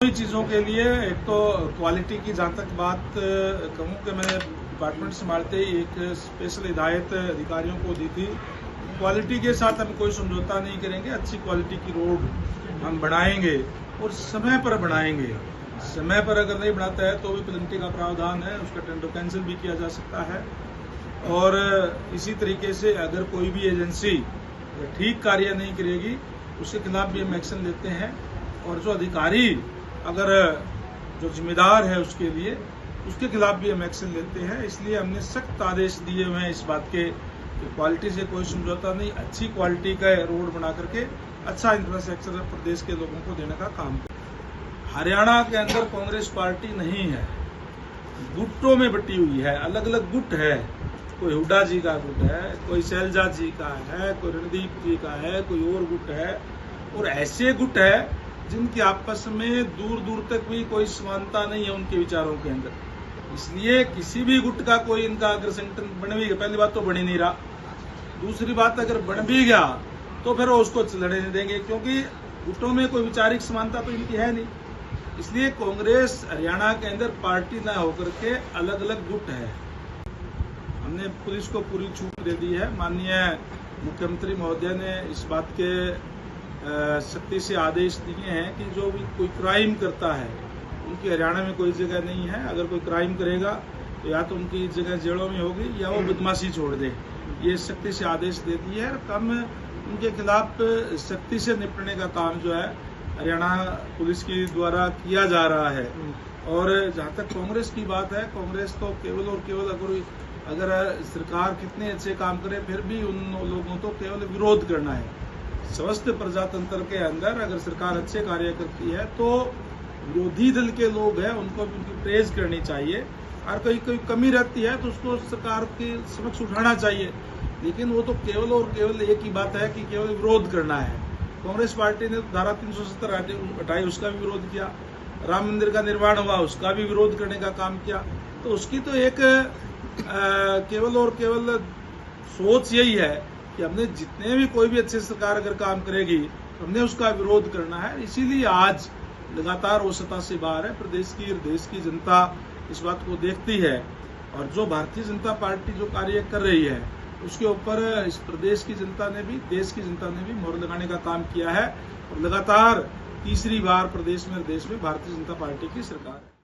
चीज़ों के लिए एक तो क्वालिटी की जहाँ तक बात कहूँ कि मैंने डिपार्टमेंट संभालते ही एक स्पेशल हिदायत अधिकारियों को दी थी। क्वालिटी के साथ हम कोई समझौता नहीं करेंगे, अच्छी क्वालिटी की रोड हम बनाएंगे और समय पर बनाएंगे। समय पर अगर नहीं बनाता है तो भी पेनल्टी का प्रावधान है, उसका टेंडर कैंसिल भी किया जा सकता है। और इसी तरीके से अगर कोई भी एजेंसी ठीक कार्य नहीं करेगी उसके खिलाफ भी हम एक्शन लेते हैं। और जो अधिकारी अगर जो जिम्मेदार है उसके लिए, उसके खिलाफ भी हम एक्शन लेते हैं। इसलिए हमने सख्त आदेश दिए हुए हैं इस बात के कि क्वालिटी से कोई समझौता नहीं, अच्छी क्वालिटी का रोड बना करके अच्छा इंफ्रास्ट्रक्चर प्रदेश के लोगों को देने का काम करें। हरियाणा के अंदर कांग्रेस पार्टी नहीं है, गुटों में बटी हुई है, अलग अलग गुट है। कोई हुड्डा जी का गुट है, कोई शैलजा जी का है, कोई रणदीप जी का है, कोई और गुट है। और ऐसे गुट है जिनके आपस में दूर दूर तक भी कोई समानता नहीं है उनके विचारों के अंदर। इसलिए किसी भी गुट का कोई इनका अगर संगठन बन भी गया, पहली बात तो बन ही नहीं रहा, दूसरी बात अगर बन भी गया तो फिर वो उसको लड़ने नहीं देंगे, क्योंकि गुटों में कोई विचारिक समानता तो इनकी है नहीं। इसलिए कांग्रेस हरियाणा के अंदर पार्टी न होकर के अलग अलग गुट है। हमने पुलिस को पूरी छूट दे दी है। माननीय मुख्यमंत्री महोदय ने इस बात के सख्ती से आदेश दिए हैं कि जो भी कोई क्राइम करता है उनकी हरियाणा में कोई जगह नहीं है। अगर कोई क्राइम करेगा तो या तो उनकी जगह जेलों में होगी या वो बदमाशी छोड़ दे। ये सख्ती से आदेश दे दिए है। कम उनके खिलाफ सख्ती से निपटने का काम जो है हरियाणा पुलिस के द्वारा किया जा रहा है। और जहाँ तक कांग्रेस की बात है, कांग्रेस तो केवल और केवल अगर सरकार कितने अच्छे काम करे फिर भी उन लोगों को केवल विरोध करना है। स्वस्थ प्रजातंत्र के अंदर अगर सरकार अच्छे कार्य करती है तो विरोधी दल के लोग हैं उनको भी उनकी प्रेज करनी चाहिए, और कहीं कोई कमी रहती है तो उसको सरकार के समक्ष उठाना चाहिए। लेकिन वो तो केवल और केवल एक ही बात है कि केवल विरोध करना है। कांग्रेस पार्टी ने धारा 370 हटाई, उसका भी विरोध किया। राम मंदिर का निर्माण हुआ, उसका भी विरोध करने का काम किया। तो उसकी तो एक केवल और केवल सोच यही है कि हमने जितने भी कोई भी अच्छी सरकार अगर काम करेगी हमने उसका विरोध करना है। इसीलिए आज लगातार वो सत्ता से बाहर है। प्रदेश की और देश की जनता इस बात को देखती है, और जो भारतीय जनता पार्टी जो कार्य कर रही है उसके ऊपर इस प्रदेश की जनता ने भी, देश की जनता ने भी मोहर लगाने का काम किया है। और लगातार तीसरी बार प्रदेश में और देश में भारतीय जनता पार्टी की सरकार है।